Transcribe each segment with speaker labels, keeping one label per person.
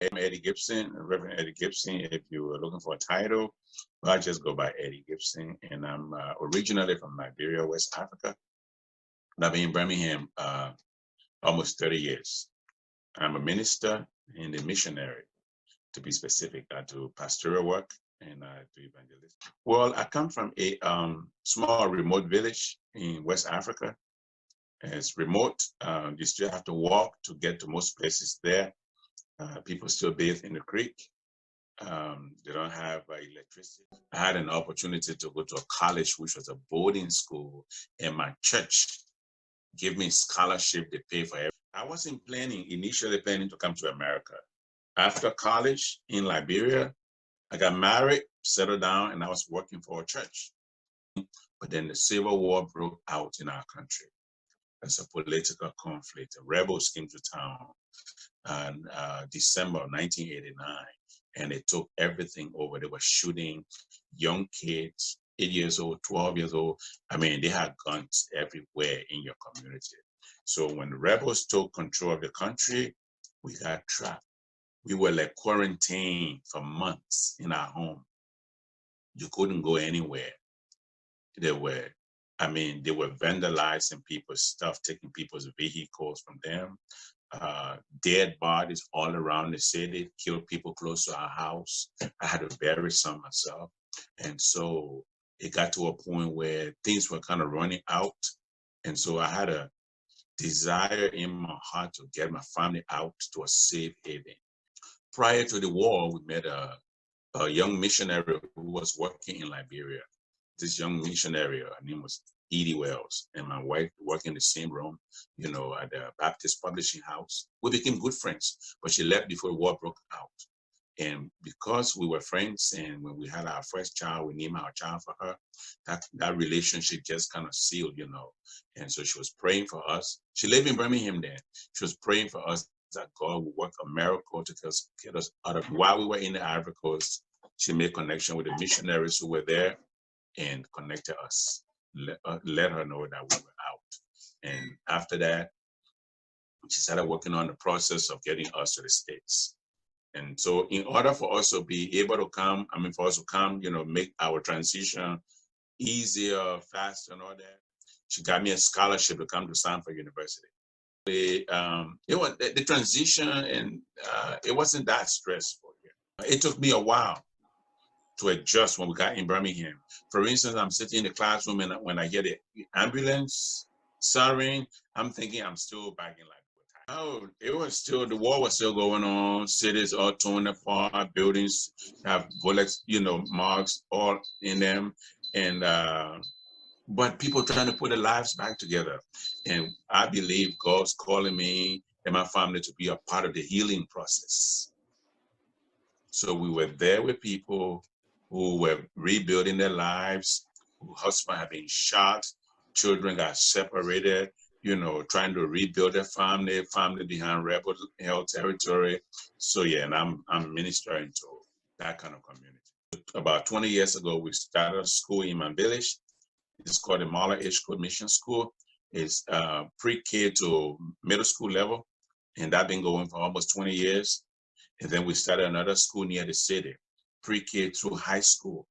Speaker 1: I'm Eddie Gibson, Reverend Eddie Gibson. If you are looking for a title, well, I just go by Eddie Gibson, and I'm originally from Liberia, West Africa. And I've been in Birmingham almost 30 years. I'm a minister and a missionary, to be specific. I do pastoral work and I do evangelism. Well, I come from a small remote village in West Africa. It's remote. You still have to walk to get to most places there. People still bathe in the creek. They don't have electricity. I had an opportunity to go to a college, which was a boarding school, and my church gave me scholarship. They pay for everything. I wasn't initially planning to come to America. After college in Liberia, I got married, settled down, and I was working for a church. But then the Civil War broke out in our country. There's a political conflict. The rebels came to town in December of 1989, and they took everything over. They were shooting young kids, 8 years old, 12 years old. I mean, they had guns everywhere in your community. So when the rebels took control of the country, we got trapped. We were like quarantined for months in our home. You couldn't go anywhere. They were vandalizing people's stuff, taking people's vehicles from them. Dead bodies all around the city, killed people close to our house. I had to bury some myself. And so it got to a point where things were kind of running out. And so I had a desire in my heart to get my family out to a safe haven. Prior to the war, we met a young missionary who was working in Liberia. This young missionary, her name was Eddy and my wife worked in the same room, at the Baptist Publishing House. We became good friends, but she left before the war broke out. And because we were friends, and when we had our first child, we named our child for her, that relationship just kind of sealed, And so she was praying for us. She lived in Birmingham then. She was praying for us that God would work a miracle to get us out of. While we were in the Ivory Coast, she made connection with the missionaries who were there and connected us, let her know that we were out. And after that, she started working on the process of getting us to the States. And so in order for us to be able to come, for us to come, make our transition easier, faster and all that, she got me a scholarship to come to Stanford University. It was the transition, and it wasn't that stressful. It took me a while to adjust when we got in Birmingham. For instance, I'm sitting in the classroom, and when I hear the ambulance siren, I'm thinking I'm still back in Liberia. Oh, the war was still going on. Cities all torn apart, buildings have bullets, marks all in them, and but people trying to put their lives back together. And I believe God's calling me and my family to be a part of the healing process. So we were there with people who were rebuilding their lives, whose husbands had been shot, children got separated, trying to rebuild their family behind rebel held territory. So yeah, and I'm ministering to that kind of community. About 20 years ago, we started a school in my village. It's called the Marla Age Code Mission School. It's pre-K to middle school level, and that's been going for almost 20 years. And then we started another school near the city, pre-K through high school.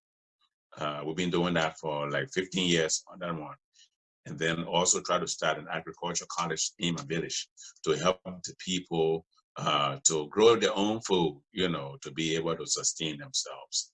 Speaker 1: We've been doing that for like 15 years on that one. And then also try to start an agriculture college in my village to help the people to grow their own food, to be able to sustain themselves.